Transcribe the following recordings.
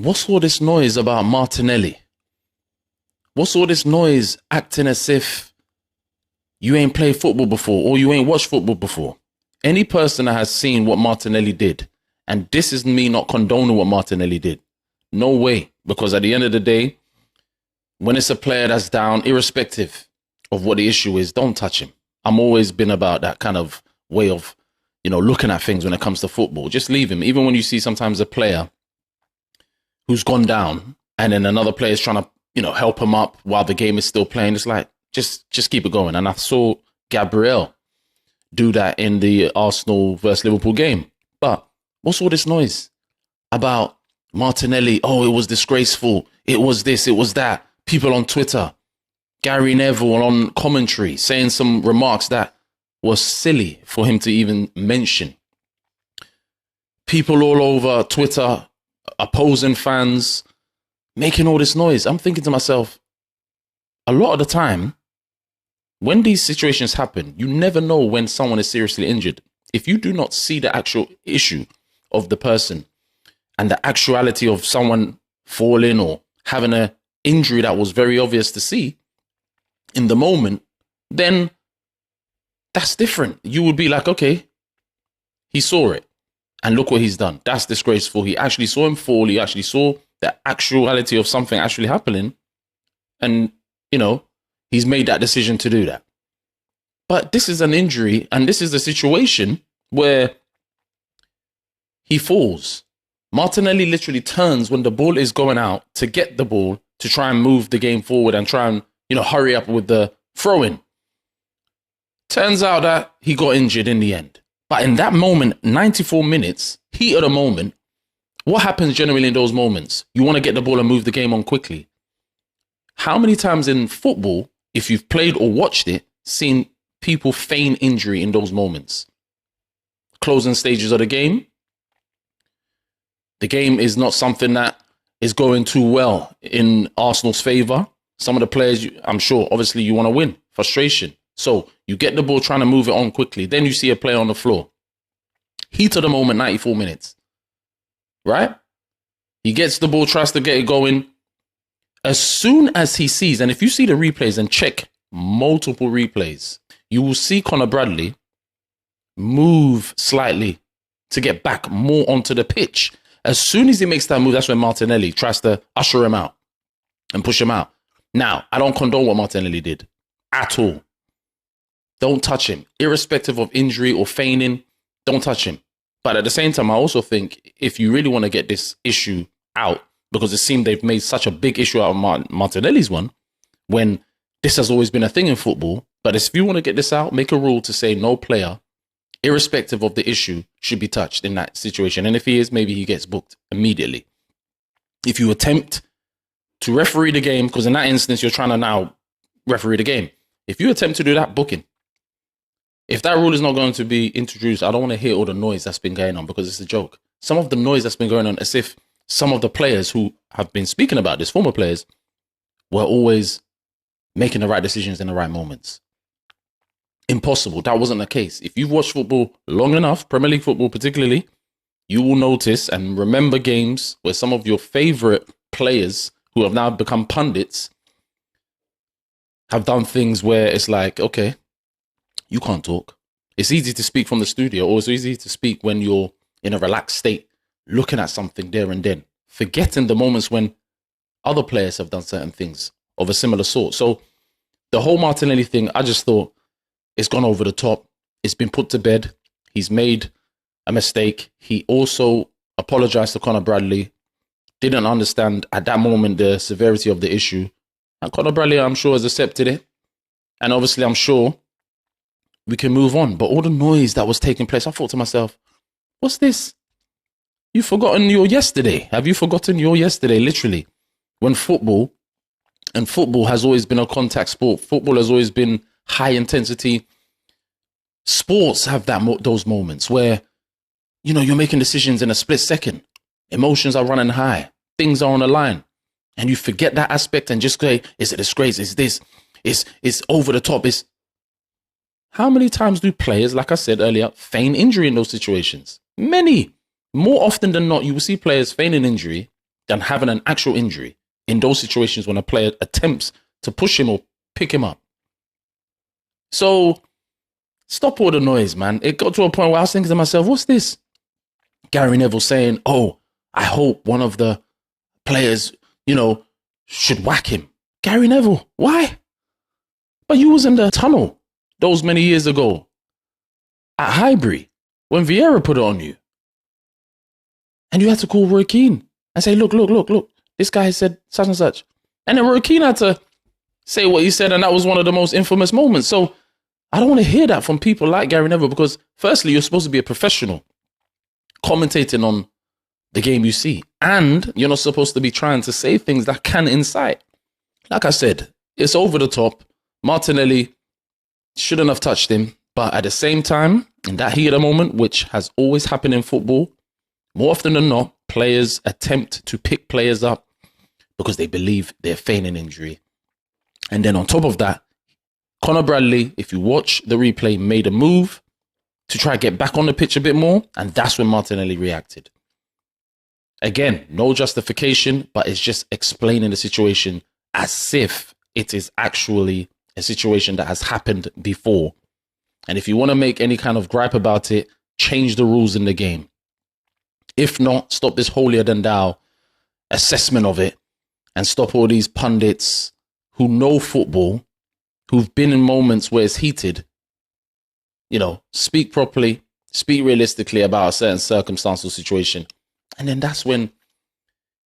what's all this noise about Martinelli? What's all this noise acting as if you ain't played football before or you ain't watched football before? Any person that has seen what Martinelli did, and this is me not condoning what Martinelli did. No way. Because at the end of the day, when it's a player that's down, irrespective of what the issue is, don't touch him. I'm always been about that kind of way of, looking at things when it comes to football. Just leave him. Even when you see sometimes a player who's gone down and then another player is trying to, help him up while the game is still playing, it's like, just keep it going. And I saw Gabriel do that in the Arsenal versus Liverpool game. But what's all this noise about Martinelli? Oh, it was disgraceful. It was this, it was that. People on Twitter, Gary Neville on commentary saying some remarks that was silly for him to even mention. People all over Twitter, opposing fans, making all this noise. I'm thinking to myself, a lot of the time, when these situations happen, you never know when someone is seriously injured. If you do not see the actual issue of the person and the actuality of someone falling or having an injury that was very obvious to see in the moment, then that's different. You would be like, okay, he saw it and look what he's done. That's disgraceful. He actually saw him fall. He actually saw the actuality of something actually happening. And, he's made that decision to do that. But this is an injury, and this is the situation where he falls. Martinelli literally turns when the ball is going out to get the ball to try and move the game forward and try and, hurry up with the throw-in. Turns out that he got injured in the end. But in that moment, 94 minutes, heat of the moment, what happens generally in those moments? You want to get the ball and move the game on quickly. How many times in football, if you've played or watched it, seen people feign injury in those moments? Closing stages of the game is not something that is going too well in Arsenal's favour. Some of the players, I'm sure, obviously you want to win. Frustration. So you get the ball trying to move it on quickly. Then you see a player on the floor. Heat of the moment, 94 minutes. Right? He gets the ball, tries to get it going. As soon as he sees, and if you see the replays and check multiple replays, you will see Conor Bradley move slightly to get back more onto the pitch. As soon as he makes that move, that's when Martinelli tries to usher him out and push him out. Now, I don't condone what Martinelli did at all. Don't touch him. Irrespective of injury or feigning, don't touch him. But at the same time, I also think if you really want to get this issue out, because it seemed they've made such a big issue out of Martinelli's one, when this has always been a thing in football. But if you want to get this out, make a rule to say no player, irrespective of the issue, should be touched in that situation. And if he is, maybe he gets booked immediately. If you attempt to referee the game, because in that instance, you're trying to now referee the game. If you attempt to do that, booking. If that rule is not going to be introduced, I don't want to hear all the noise that's been going on because it's a joke. Some of the noise that's been going on, as if some of the players who have been speaking about this, former players, were always making the right decisions in the right moments. Impossible. That wasn't the case. If you've watched football long enough, Premier League football particularly, you will notice and remember games where some of your favorite players who have now become pundits have done things where it's like, okay, you can't talk. It's easy to speak from the studio, or it's easy to speak when you're in a relaxed state, looking at something there and then, forgetting the moments when other players have done certain things of a similar sort. So the whole Martinelli thing, I just thought it's gone over the top. It's been put to bed. He's made a mistake. He also apologized to Conor Bradley. Didn't understand at that moment the severity of the issue. And Conor Bradley, I'm sure, has accepted it. And obviously, I'm sure we can move on. But all the noise that was taking place, I thought to myself, what's this? You've forgotten your yesterday. Have you forgotten your yesterday, literally? When football has always been a contact sport. Football has always been high intensity. Sports have those moments where, you're making decisions in a split second. Emotions are running high. Things are on the line. And you forget that aspect and just say, it's a disgrace. It's this. It's over the top. How many times do players, like I said earlier, feign injury in those situations? Many. More often than not, you will see players feigning injury than having an actual injury in those situations when a player attempts to push him or pick him up. So stop all the noise, man. It got to a point where I was thinking to myself, what's this? Gary Neville saying, oh, I hope one of the players, should whack him. Gary Neville, why? But you was in the tunnel those many years ago at Highbury when Vieira put it on you. And you had to call Roy Keane and say, look, this guy said such and such. And then Roy Keane had to say what he said, and that was one of the most infamous moments. So I don't want to hear that from people like Gary Neville, because firstly, you're supposed to be a professional commentating on the game you see. And you're not supposed to be trying to say things that can incite. Like I said, it's over the top. Martinelli shouldn't have touched him. But at the same time, in that heat of the moment, which has always happened in football, more often than not, players attempt to pick players up because they believe they're feigning injury. And then on top of that, Conor Bradley, if you watch the replay, made a move to try to get back on the pitch a bit more. And that's when Martinelli reacted. Again, no justification, but it's just explaining the situation as if it is actually a situation that has happened before. And if you want to make any kind of gripe about it, change the rules in the game. If not, stop this holier than thou assessment of it and stop all these pundits who know football, who've been in moments where it's heated, speak properly, speak realistically about a certain circumstantial situation. And then that's when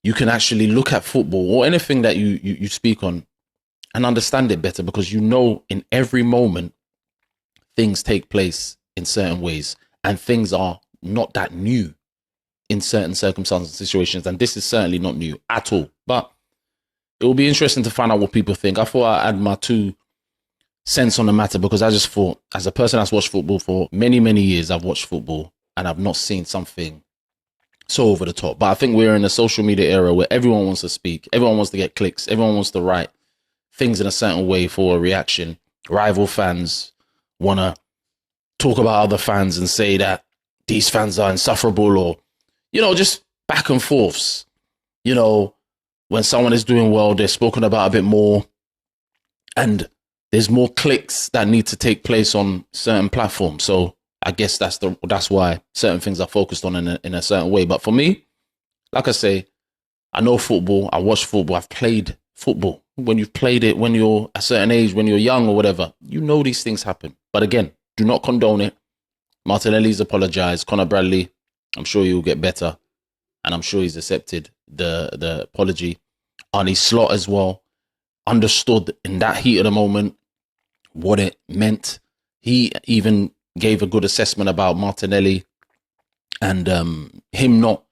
you can actually look at football or anything that you speak on and understand it better, because in every moment, things take place in certain ways and things are not that new in certain circumstances and situations. And this is certainly not new at all. But it will be interesting to find out what people think. I thought I'd add my 2 cents on the matter, because I just thought, as a person that's watched football for many, many years, I've watched football and I've not seen something so over the top. But I think we're in a social media era where everyone wants to speak. Everyone wants to get clicks. Everyone wants to write things in a certain way for a reaction. Rival fans want to talk about other fans and say that these fans are insufferable, or, just back and forths. When someone is doing well, they're spoken about a bit more, and there's more clicks that need to take place on certain platforms. So I guess that's why certain things are focused on in a certain way. But for me, like I say, I know football. I watch football. I've played football. When you've played it, when you're a certain age, when you're young or whatever, these things happen. But again, do not condone it. Martinelli's apologized. Conor Bradley, I'm sure he will get better. And I'm sure he's accepted the apology. Arnie Slot as well understood in that heat of the moment what it meant. He even gave a good assessment about Martinelli and him not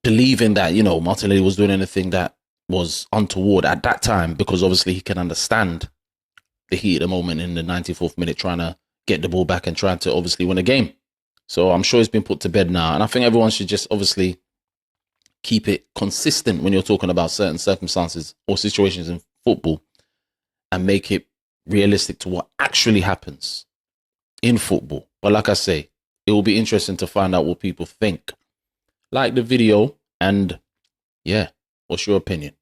believing that, Martinelli was doing anything that was untoward at that time, because obviously he can understand the heat of the moment in the 94th minute, trying to get the ball back and trying to obviously win a game. So I'm sure it's been put to bed now. And I think everyone should just obviously keep it consistent when you're talking about certain circumstances or situations in football, and make it realistic to what actually happens in football. But like I say, it will be interesting to find out what people think. Like the video, and yeah, what's your opinion?